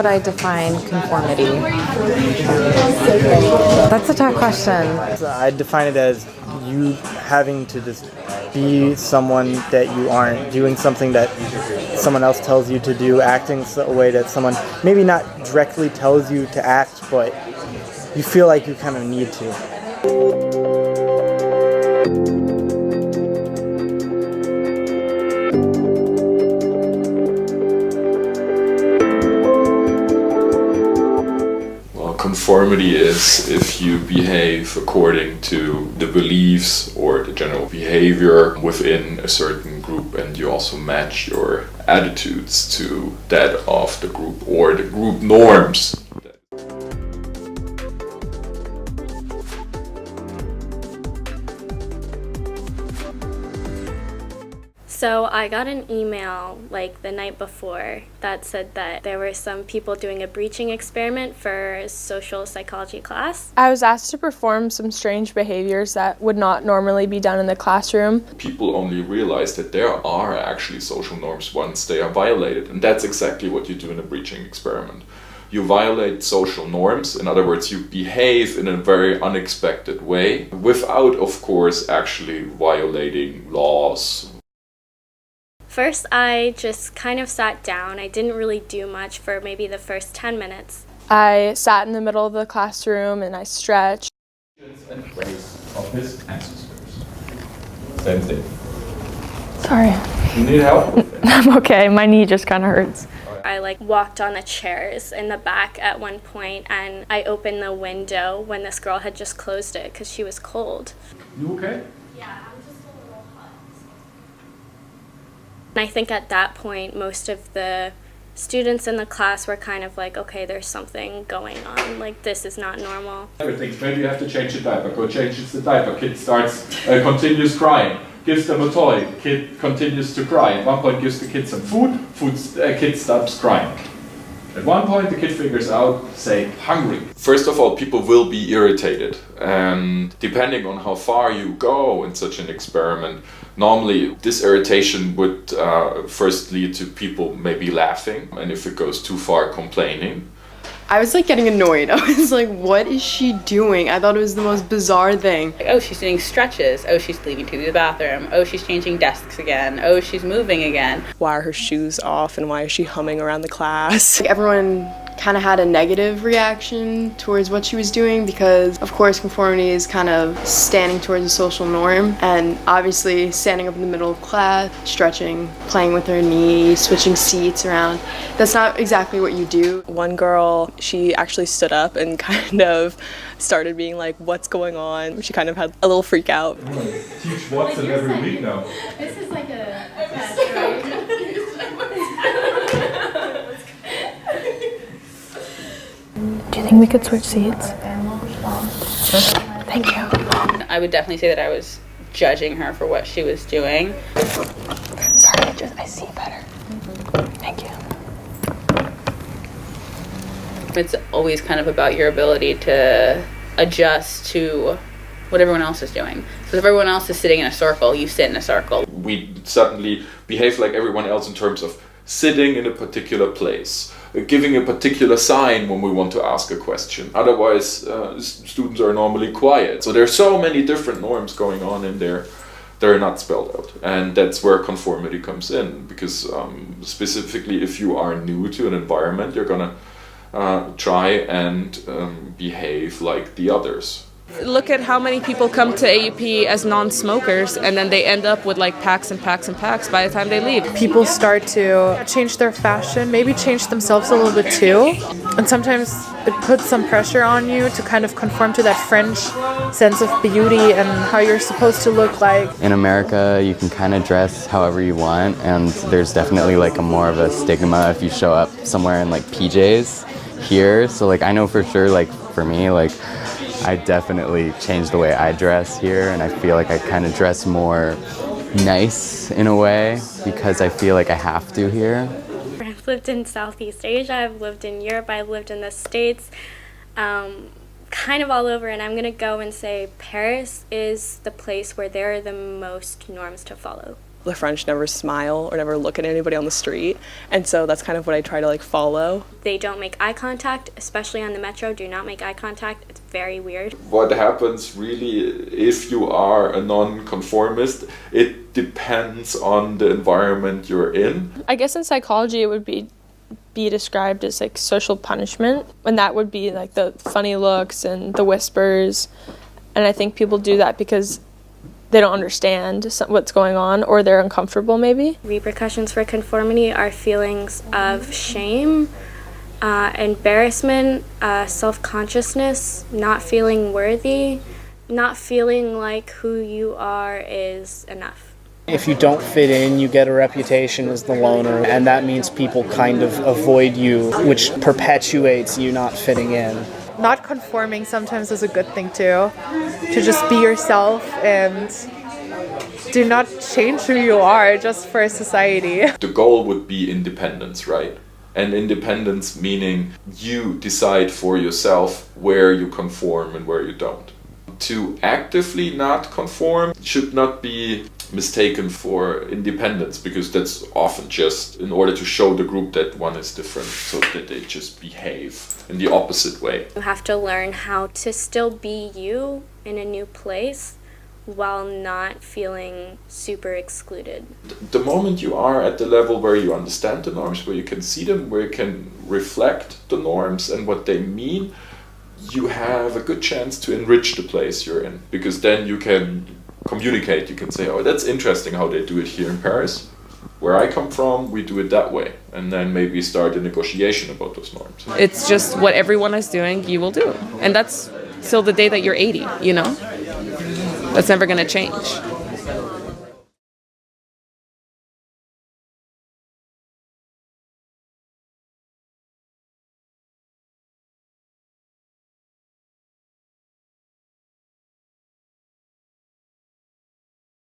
I define conformity? That's a tough question. I define it as you having to just be someone that you aren't, doing something that someone else tells you to do, acting a way that someone maybe not directly tells you to act, but you feel like you kind of need to. Conformity is if you behave according to the beliefs or the general behavior within a certain group, and you also match your attitudes to that of the group or the group norms. So I got an email like the night before that said that there were some people doing a breaching experiment for social psychology class. I was asked to perform some strange behaviors that would not normally be done in the classroom. People only realize that there are actually social norms once they are violated, and that's exactly what you do in a breaching experiment. You violate social norms, in other words, you behave in a very unexpected way without, of course, actually violating laws. First, I just kind of sat down. I didn't really do much for maybe the first 10 minutes. I sat in the middle of the classroom and I stretched. And place of his ancestors. Same thing. Sorry. You need help? I'm okay. My knee just kind of hurts. I walked on the chairs in the back at one point, and I opened the window when this girl had just closed it because she was cold. You okay? Yeah, I'm just a little hot. And I think at that point, most of the students in the class were kind of like, okay, there's something going on. This is not normal. Maybe you have to change the diaper. Go change the diaper. Kid continues crying. Gives them a toy. Kid continues to cry. At one point, gives the kid some food. Kid stops crying. At one point, the kid figures out, say, hungry. First of all, people will be irritated. And depending on how far you go in such an experiment, normally this irritation would first lead to people maybe laughing. And if it goes too far, complaining. I was getting annoyed. I was like, what is she doing? I thought it was the most bizarre thing. Oh, she's doing stretches. Oh, she's leaving to the bathroom. Oh, she's changing desks again. Oh, she's moving again. Why are her shoes off and why is she humming around the class? Everyone kind of had a negative reaction towards what she was doing because, of course, conformity is kind of standing towards a social norm, and obviously standing up in the middle of class, stretching, playing with her knee, switching seats around. That's not exactly what you do. One girl, she actually stood up and kind of started being like, what's going on? She kind of had a little freak out. Teach Watson every week now. This is like a test, right? Do you think we could switch seats? Thank you. I would definitely say that I was judging her for what she was doing. Sorry, I see better. Thank you. It's always kind of about your ability to adjust to what everyone else is doing. So if everyone else is sitting in a circle, you sit in a circle. We suddenly behave like everyone else in terms of sitting in a particular place, giving a particular sign when we want to ask a question. Otherwise, students are normally quiet. So there's so many different norms going on in there that are not spelled out. And that's where conformity comes in, because specifically if you are new to an environment, you're gonna try and behave like the others. Look at how many people come to AUP as non-smokers, and then they end up with packs and packs and packs by the time they leave. People start to change their fashion, maybe change themselves a little bit too. And sometimes it puts some pressure on you to kind of conform to that French sense of beauty and how you're supposed to look like. In America, you can kind of dress however you want, and there's definitely a more of a stigma if you show up somewhere in PJs here. So I know for sure, for me, I definitely changed the way I dress here, and I feel like I kind of dress more nice in a way because I feel like I have to here. I've lived in Southeast Asia, I've lived in Europe, I've lived in the States, kind of all over, and I'm going to go and say Paris is the place where there are the most norms to follow. the French never smile or never look at anybody on the street. And so that's kind of what I try to like follow. They don't make eye contact, especially on the metro. Do not make eye contact. It's very weird. What happens really if you are a non-conformist, it depends on the environment you're in. I guess in psychology it would be described as like social punishment, and that would be like the funny looks and the whispers. And I think people do that because they don't understand what's going on, or they're uncomfortable maybe. Repercussions for conformity are feelings of shame, embarrassment, self-consciousness, not feeling worthy, not feeling like who you are is enough. If you don't fit in, you get a reputation as the loner, and that means people kind of avoid you, which perpetuates you not fitting in. Not conforming sometimes is a good thing too. To just be yourself and do not change who you are just for society. The goal would be independence, right? And independence meaning you decide for yourself where you conform and where you don't. To actively not conform should not be mistaken for independence, because that's often just in order to show the group that one is different, so that they just behave in the opposite way. You have to learn how to still be you in a new place while not feeling super excluded. The moment you are at the level where you understand the norms, where you can see them, where you can reflect the norms and what they mean, you have a good chance to enrich the place you're in, because then you can communicate. You can say, oh, that's interesting how they do it here in Paris. Where I come from, we do it that way. And then maybe start a negotiation about those norms. It's just what everyone is doing, you will do. And that's till the day that you're 80, you know? That's never going to change.